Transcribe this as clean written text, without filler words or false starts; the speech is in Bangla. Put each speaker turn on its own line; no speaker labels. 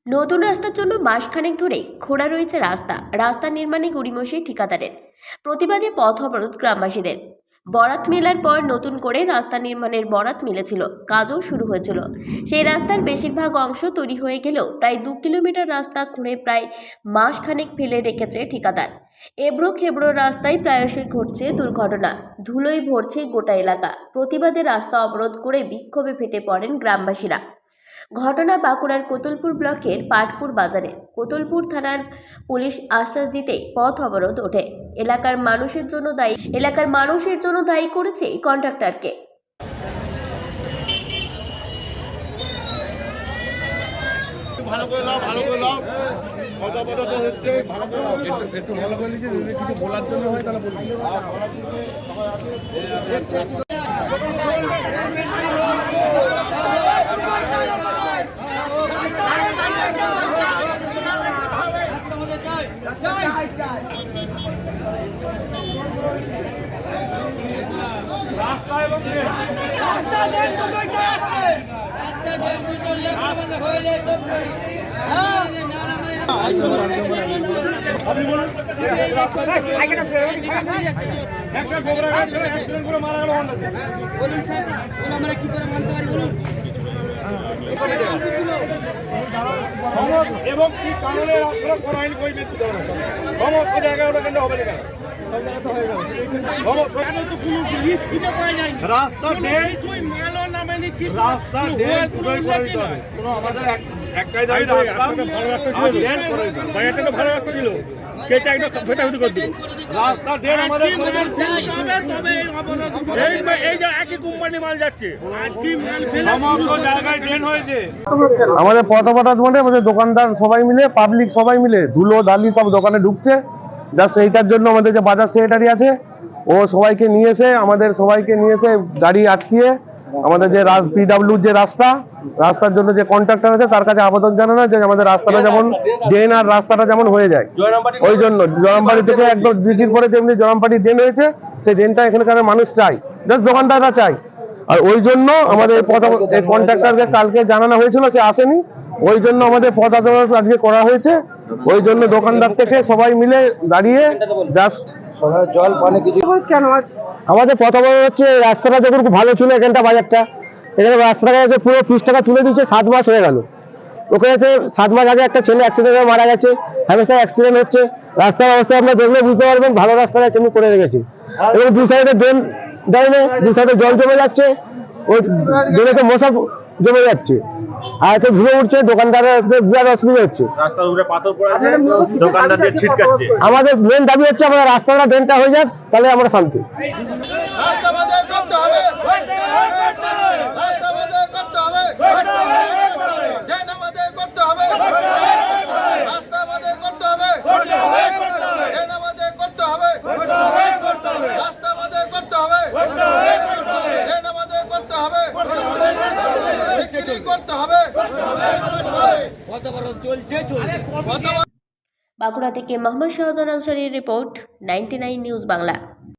নতুন রাস্তার জন্য মাসখানেক ধরে খোঁড়া রয়েছে রাস্তা নির্মাণে গড়িমসি ঠিকাদারের। প্রতিবাদে পথ অবরোধ গ্রামবাসীদের। বরাত মেলার পর নতুন করে রাস্তা নির্মাণের বরাত মিলেছিল, কাজও শুরু হয়েছিল। সেই রাস্তার বেশিরভাগ অংশ তৈরি হয়ে গেলেও প্রায় 2 কিলোমিটার রাস্তা খুঁড়ে প্রায় মাসখানেক ফেলে রেখেছে ঠিকাদার। এবড়ো খেবড়ো রাস্তায় প্রায়শই ঘটছে দুর্ঘটনা, ধুলোয় ভরছে গোটা এলাকা। প্রতিবাদে রাস্তা অবরোধ করে বিক্ষোভে ফেটে পড়েন গ্রামবাসীরা। ঘটনা বাঁকুড়ার কোতুলপুর ব্লকের পাটপুর বাজারে। কোতুলপুর থানার পুলিশ আশ্বাস দিতেই পথ অবরোধ ওঠে। এলাকার মানুষের জন্য দায়ী করেছে কন্ট্রাক্টরকে।
ভালো করে লাও কথা তো হচ্ছে ভালো করে লাও একটু ভালো করে লিখে যদি কিছু বলার জন্য হয় তাহলে বলবি। এবং কি কারণে আপনারা কোন আইন কই ব্যক্তি দেবেন সমস্ত জায়গায় ওটা কিন্তু হবে না। রাস্তা একটাই ভালো রাস্তা ছিল সেটা একদম ফেটাফেটি করে দিল। রাস্তা ড্রেন আমাদের এই যে একই কোম্পানি মাল যাচ্ছে সমস্ত জায়গায় ড্রেন হয়েছে।
আমাদের পথ মানে আমাদের দোকানদার সবাই মিলে, পাবলিক সবাই মিলে ধুলো দালি সব দোকানে ঢুকছে। জাস্ট এইটার জন্য আমাদের যে বাজার সেক্রেটারি আছে ও সবাইকে নিয়ে এসে গাড়ি আটকিয়ে আমাদের যে পিডব্লিউ যে রাস্তার জন্য যে কন্ট্রাক্টর আছে তার কাছে আবেদন জানানো যে আমাদের রাস্তাটা যেমন ড্রেন আর রাস্তাটা যেমন হয়ে যায়। ওই জন্য জয়রামবাড়ি থেকে একদম ব্রিটির পরে যেমনি জয়রামবাড়ি ড্রেন হয়েছে সেই ড্রেনটা এখানকার মানুষ চাই, জাস্ট দোকানদাররা চাই। আর ওই জন্য আমাদের কন্ট্রাক্টরকে কালকে জানানো হয়েছিল, সে আসেনি। ওই জন্য আমাদের পথ অবরোধ আজকে করা হয়েছে। ওই জন্য দোকানদার থেকে সবাই মিলে দাঁড়িয়ে জাস্ট জল পানি কিছু কেন আছে। আমাদের পথ অবরোধ হচ্ছে রাস্তাটা দেখুন খুব ভালো ছিল, এখানটা বাজারটা এখানে রাস্তাটা কাছে পুরো 30 টাকা তুলে দিচ্ছে। 7 মাস হয়ে গেল। ওখানে 7 মাস আগে একটা ছেলে অ্যাক্সিডেন্টে মারা গেছে, হামেশা অ্যাক্সিডেন্ট হচ্ছে। রাস্তার অবস্থা আপনারা দেখলে বুঝতে পারবেন, ভালো রাস্তাটা কেমন করে রেখেছে। এবং দু সাইডে ড্রেন দেয়নি, দু সাইডে জল জমে যাচ্ছে, ওই ড্রেনেতে মশা জমে যাচ্ছে আর এতে ধুলো উঠছে, দোকানদারের বিরাট অসুবিধা হচ্ছে। আমাদের মেন দাবি হচ্ছে আমাদের রাস্তাটা ড্রেনটা হয়ে যাক, তাহলে আমরা শান্তি।
বাঁকুড়া থেকে মোহাম্মদ শাহজাহান আনসারীর রিপোর্ট, 99 নিউজ বাংলা।